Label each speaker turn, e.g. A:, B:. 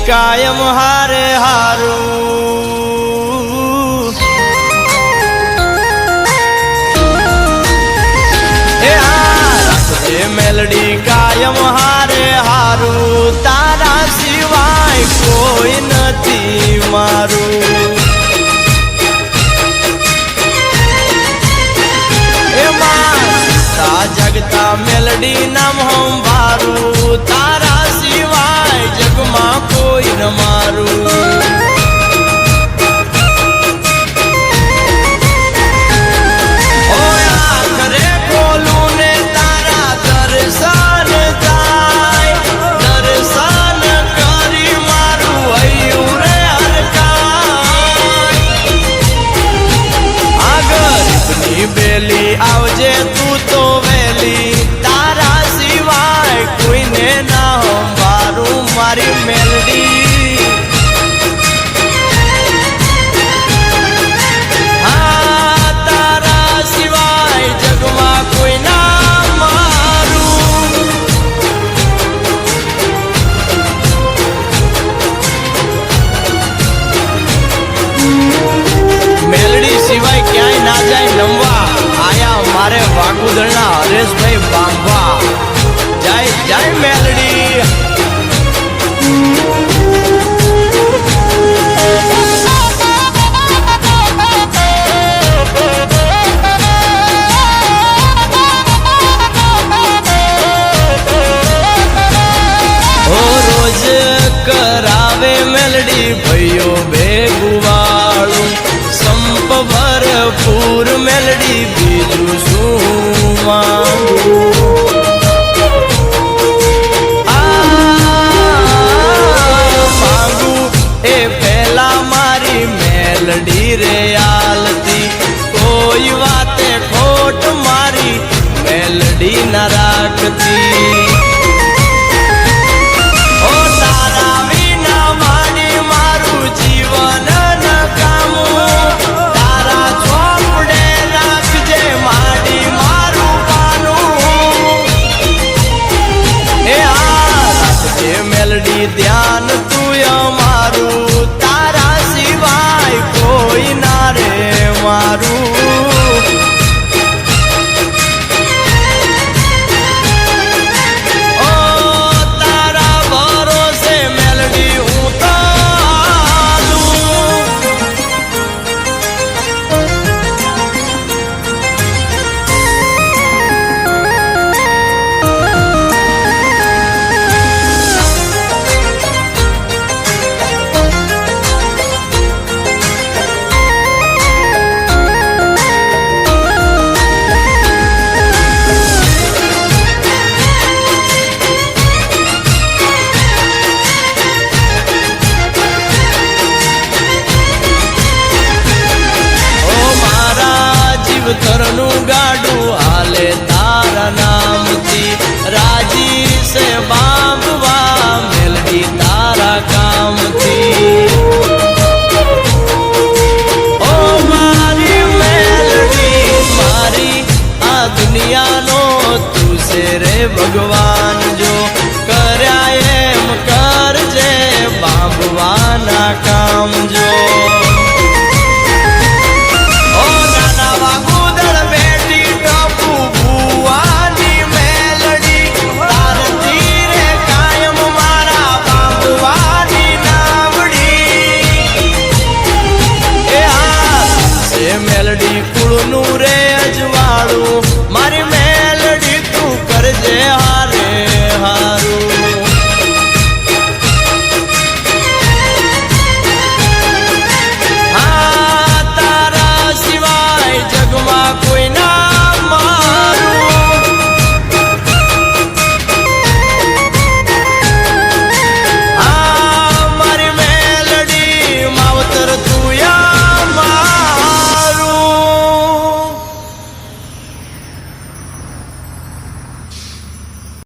A: કાયમ હારે હારું મેલડી કાયમ હારે હારું તારા સિવાય કોઈ નથી મારું એમાં જગતા મેલડી નામ હંભારું તારા સિવાય જગમાં કોઈ ન મારું બેલી આવજે તું તો વેલી તારા સિવાય કોઈને ના હંભારું મારી મેલડી હા તારા સિવાય જગમાં કોઈ ના મારું મેલડી સિવાય ક્યાંય ના જાય નમવા આયા મારે વાગુદળના હરેશભાઈ બાંભા જય જય મેલડી રોજ કરાવે મેલડી